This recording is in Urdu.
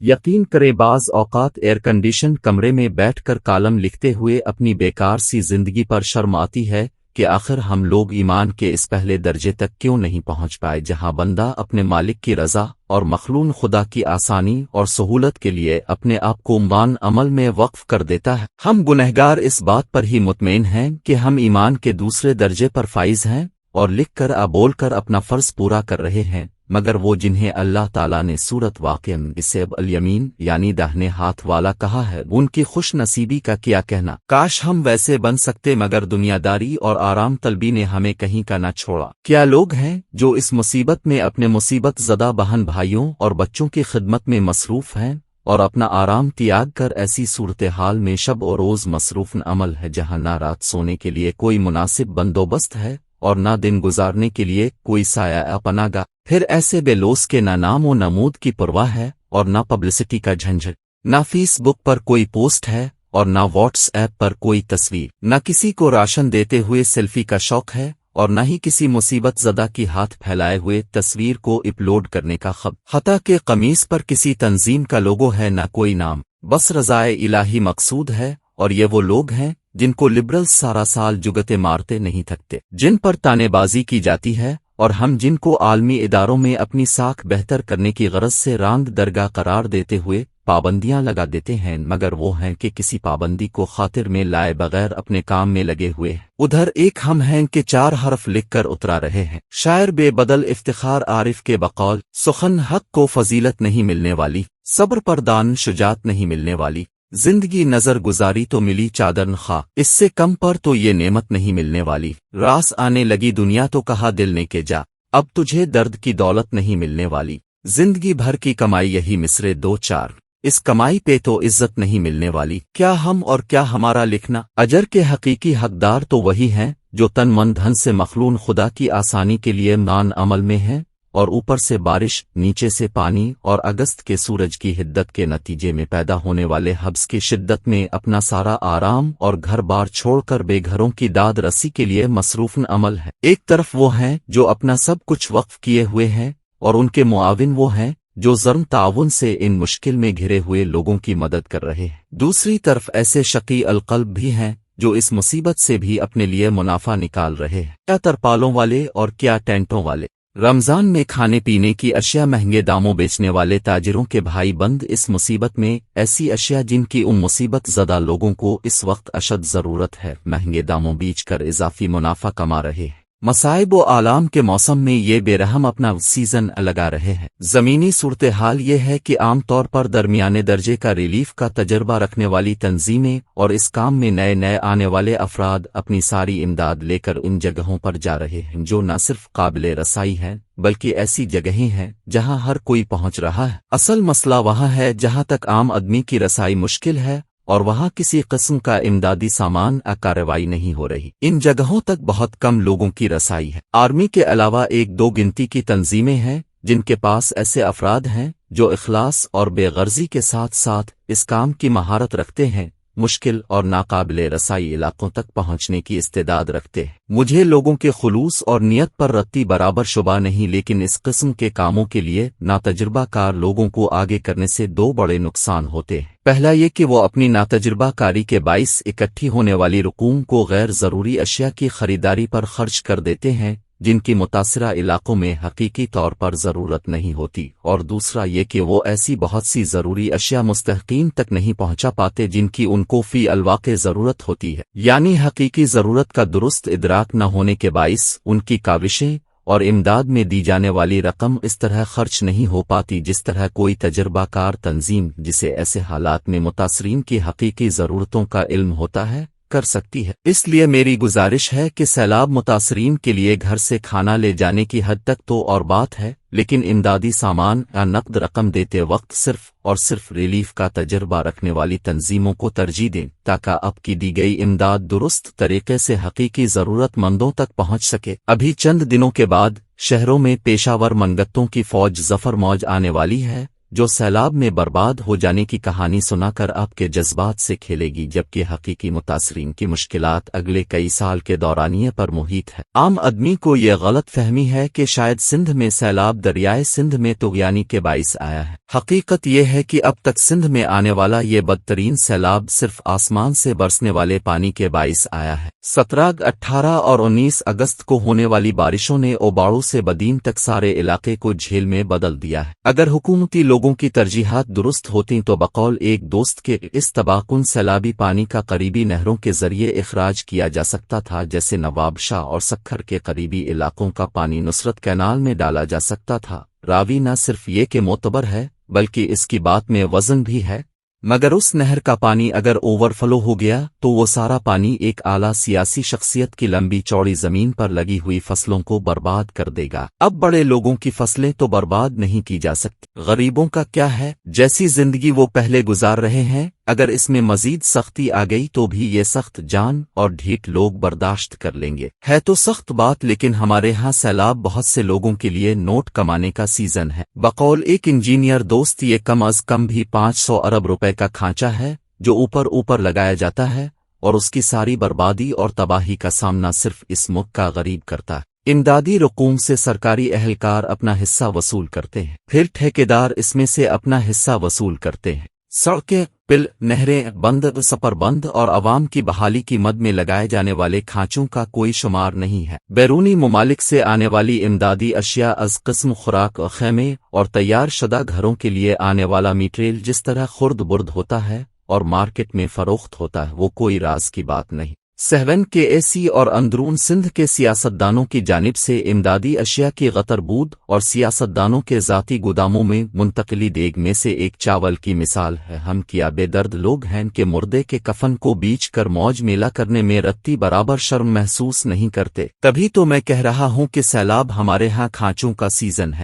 یقین کریں بعض اوقات ایئر کنڈیشن کمرے میں بیٹھ کر کالم لکھتے ہوئے اپنی بیکار سی زندگی پر شرم آتی ہے کہ آخر ہم لوگ ایمان کے اس پہلے درجے تک کیوں نہیں پہنچ پائے جہاں بندہ اپنے مالک کی رضا اور مخلوق خدا کی آسانی اور سہولت کے لیے اپنے آپ کو مان عمل میں وقف کر دیتا ہے۔ ہم گنہگار اس بات پر ہی مطمئن ہیں کہ ہم ایمان کے دوسرے درجے پر فائز ہیں اور لکھ کر بول کر اپنا فرض پورا کر رہے ہیں، مگر وہ جنہیں اللہ تعالیٰ نے سورت واقعہ اسے الیمین یعنی داہنے ہاتھ والا کہا ہے، ان کی خوش نصیبی کا کیا کہنا۔ کاش ہم ویسے بن سکتے، مگر دنیا داری اور آرام طلبی نے ہمیں کہیں کا نہ چھوڑا۔ کیا لوگ ہیں جو اس مصیبت میں اپنے مصیبت زدہ بہن بھائیوں اور بچوں کی خدمت میں مصروف ہیں اور اپنا آرام تیاگ کر ایسی صورتحال میں شب و روز مصروف عمل ہے جہاں نہ رات سونے کے لیے کوئی مناسب بندوبست ہے اور نہ دن گزارنے کے لیے کوئی سایہ پناہ گاہ۔ پھر ایسے بے لوث کے نہ نام و نمود کی پرواہ ہے اور نہ پبلسٹی کا جھنجھٹ، نہ فیس بک پر کوئی پوسٹ ہے اور نہ واٹس ایپ پر کوئی تصویر، نہ کسی کو راشن دیتے ہوئے سیلفی کا شوق ہے اور نہ ہی کسی مصیبت زدہ کی ہاتھ پھیلائے ہوئے تصویر کو اپلوڈ کرنے کا خب، حتیٰ کہ قمیص پر کسی تنظیم کا لوگو ہے نہ کوئی نام، بس رضائے الہی مقصود ہے۔ اور یہ وہ لوگ ہیں جن کو لبرلز سارا سال جگتے مارتے نہیں تھکتے، جن پر تانے بازی کی جاتی ہے، اور ہم جن کو عالمی اداروں میں اپنی ساکھ بہتر کرنے کی غرض سے راند درگاہ قرار دیتے ہوئے پابندیاں لگا دیتے ہیں، مگر وہ ہیں کہ کسی پابندی کو خاطر میں لائے بغیر اپنے کام میں لگے ہوئے ہیں۔ ادھر ایک ہم ہیں کہ 4 حرف لکھ کر اترا رہے ہیں۔ شاعر بے بدل افتخار عارف کے بقول، سخن حق کو فضیلت نہیں ملنے والی، صبر پر دان شجاعت نہیں ملنے والی، زندگی نظر گزاری تو ملی چادر خواہ، اس سے کم پر تو یہ نعمت نہیں ملنے والی، راس آنے لگی دنیا تو کہا دل نے کہ جا، اب تجھے درد کی دولت نہیں ملنے والی، زندگی بھر کی کمائی یہی مصرے 2-4، اس کمائی پہ تو عزت نہیں ملنے والی۔ کیا ہم اور کیا ہمارا لکھنا، اجر کے حقیقی حقدار تو وہی ہیں جو تن من دھن سے مخلوق خدا کی آسانی کے لیے مان عمل میں ہیں، اور اوپر سے بارش، نیچے سے پانی اور اگست کے سورج کی حدت کے نتیجے میں پیدا ہونے والے حبس کی شدت میں اپنا سارا آرام اور گھر بار چھوڑ کر بے گھروں کی داد رسی کے لیے مصروف عمل ہے۔ ایک طرف وہ ہیں جو اپنا سب کچھ وقف کیے ہوئے ہیں اور ان کے معاون وہ ہیں جو ضرم تعاون سے ان مشکل میں گھرے ہوئے لوگوں کی مدد کر رہے ہیں۔ دوسری طرف ایسے شقی القلب بھی ہیں جو اس مصیبت سے بھی اپنے لیے منافع نکال رہے ہیں، کیا ترپالوں والے اور کیا ٹینٹوں والے۔ رمضان میں کھانے پینے کی اشیاء مہنگے داموں بیچنے والے تاجروں کے بھائی بند اس مصیبت میں ایسی اشیاء جن کی ان مصیبت زدہ لوگوں کو اس وقت اشد ضرورت ہے مہنگے داموں بیچ کر اضافی منافع کما رہے ہیں۔ مصائب و آلام کے موسم میں یہ بے رحم اپنا سیزن لگا رہے ہیں۔ زمینی صورتحال یہ ہے کہ عام طور پر درمیانے درجے کا ریلیف کا تجربہ رکھنے والی تنظیمیں اور اس کام میں نئے آنے والے افراد اپنی ساری امداد لے کر ان جگہوں پر جا رہے ہیں جو نہ صرف قابل رسائی ہیں بلکہ ایسی جگہیں ہیں جہاں ہر کوئی پہنچ رہا ہے۔ اصل مسئلہ وہاں ہے جہاں تک عام آدمی کی رسائی مشکل ہے اور وہاں کسی قسم کا امدادی سامان کارروائی نہیں ہو رہی۔ ان جگہوں تک بہت کم لوگوں کی رسائی ہے۔ آرمی کے علاوہ 1-2 گنتی کی تنظیمیں ہیں جن کے پاس ایسے افراد ہیں جو اخلاص اور بے غرضی کے ساتھ ساتھ اس کام کی مہارت رکھتے ہیں، مشکل اور ناقابل رسائی علاقوں تک پہنچنے کی استعداد رکھتے ہیں۔ مجھے لوگوں کے خلوص اور نیت پر رتی برابر شبہ نہیں، لیکن اس قسم کے کاموں کے لیے ناتجربہ کار لوگوں کو آگے کرنے سے 2 بڑے نقصان ہوتے ہیں۔ پہلا یہ کہ وہ اپنی ناتجربہ کاری کے باعث اکٹھی ہونے والی رقوم کو غیر ضروری اشیاء کی خریداری پر خرچ کر دیتے ہیں جن کی متاثرہ علاقوں میں حقیقی طور پر ضرورت نہیں ہوتی، اور دوسرا یہ کہ وہ ایسی بہت سی ضروری اشیاء مستحقین تک نہیں پہنچا پاتے جن کی ان کو فی الواقع ضرورت ہوتی ہے، یعنی حقیقی ضرورت کا درست ادراک نہ ہونے کے باعث ان کی کاوشیں اور امداد میں دی جانے والی رقم اس طرح خرچ نہیں ہو پاتی جس طرح کوئی تجربہ کار تنظیم جسے ایسے حالات میں متاثرین کی حقیقی ضرورتوں کا علم ہوتا ہے کر سکتی ہے۔ اس لیے میری گزارش ہے کہ سیلاب متاثرین کے لیے گھر سے کھانا لے جانے کی حد تک تو اور بات ہے، لیکن امدادی سامان یا نقد رقم دیتے وقت صرف اور صرف ریلیف کا تجربہ رکھنے والی تنظیموں کو ترجیح دیں تاکہ اب کی دی گئی امداد درست طریقے سے حقیقی ضرورت مندوں تک پہنچ سکے۔ ابھی چند دنوں کے بعد شہروں میں پیشہ ور منگتوں کی فوج ظفر موج آنے والی ہے جو سیلاب میں برباد ہو جانے کی کہانی سنا کر آپ کے جذبات سے کھیلے گی، جبکہ حقیقی متاثرین کی مشکلات اگلے کئی سال کے دورانیے پر محیط ہے۔ عام آدمی کو یہ غلط فہمی ہے کہ شاید سندھ میں سیلاب دریائے سندھ میں طغیانی کے باعث آیا ہے۔ حقیقت یہ ہے کہ اب تک سندھ میں آنے والا یہ بدترین سیلاب صرف آسمان سے برسنے والے پانی کے باعث آیا ہے۔ 17، 18 اور 19 اگست کو ہونے والی بارشوں نے اوباڑو سے بدین تک سارے علاقے کو جھیل میں بدل دیا ہے۔ اگر حکومتی لوگوں کی ترجیحات درست ہوتیں تو بقول ایک دوست کے اس تباہ کن سیلابی پانی کا قریبی نہروں کے ذریعے اخراج کیا جا سکتا تھا، جیسے نواب شاہ اور سکھر کے قریبی علاقوں کا پانی نصرت کینال میں ڈالا جا سکتا تھا۔ راوی نہ صرف یہ کہ معتبر ہے بلکہ اس کی بات میں وزن بھی ہے، مگر اس نہر کا پانی اگر اوور فلو ہو گیا تو وہ سارا پانی ایک اعلیٰ سیاسی شخصیت کی لمبی چوڑی زمین پر لگی ہوئی فصلوں کو برباد کر دے گا۔ اب بڑے لوگوں کی فصلیں تو برباد نہیں کی جا سکتی، غریبوں کا کیا ہے؟ جیسی زندگی وہ پہلے گزار رہے ہیں، اگر اس میں مزید سختی آ گئی تو بھی یہ سخت جان اور ڈھیٹ لوگ برداشت کر لیں گے۔ ہے تو سخت بات، لیکن ہمارے ہاں سیلاب بہت سے لوگوں کے لیے نوٹ کمانے کا سیزن ہے۔ بقول ایک انجینئر دوست، یہ کم از کم بھی 500 ارب روپے کا کھانچا ہے جو اوپر لگایا جاتا ہے، اور اس کی ساری بربادی اور تباہی کا سامنا صرف اس ملک کا غریب کرتا ہے۔ امدادی رقوم سے سرکاری اہلکار اپنا حصہ وصول کرتے ہیں، پھر ٹھیکیدار اس میں سے اپنا حصہ وصول کرتے ہیں۔ سڑکیں، پل، نہریں، بند، سپر بند اور عوام کی بحالی کی مد میں لگائے جانے والے کھانچوں کا کوئی شمار نہیں ہے۔ بیرونی ممالک سے آنے والی امدادی اشیاء از قسم خوراک، خیمے اور تیار شدہ گھروں کے لیے آنے والا میٹریل جس طرح خرد برد ہوتا ہے اور مارکیٹ میں فروخت ہوتا ہے وہ کوئی راز کی بات نہیں۔ سہون کے اے سی اور اندرون سندھ کے سیاستدانوں کی جانب سے امدادی اشیاء کی غتر بود اور سیاستدانوں کے ذاتی گوداموں میں منتقلی دیگ میں سے ایک چاول کی مثال ہے۔ ہم کیا بے درد لوگ ہیں کہ مردے کے کفن کو بیچ کر موج میلہ کرنے میں رتی برابر شرم محسوس نہیں کرتے۔ تبھی تو میں کہہ رہا ہوں کہ سیلاب ہمارے ہاں کھانچوں کا سیزن ہے۔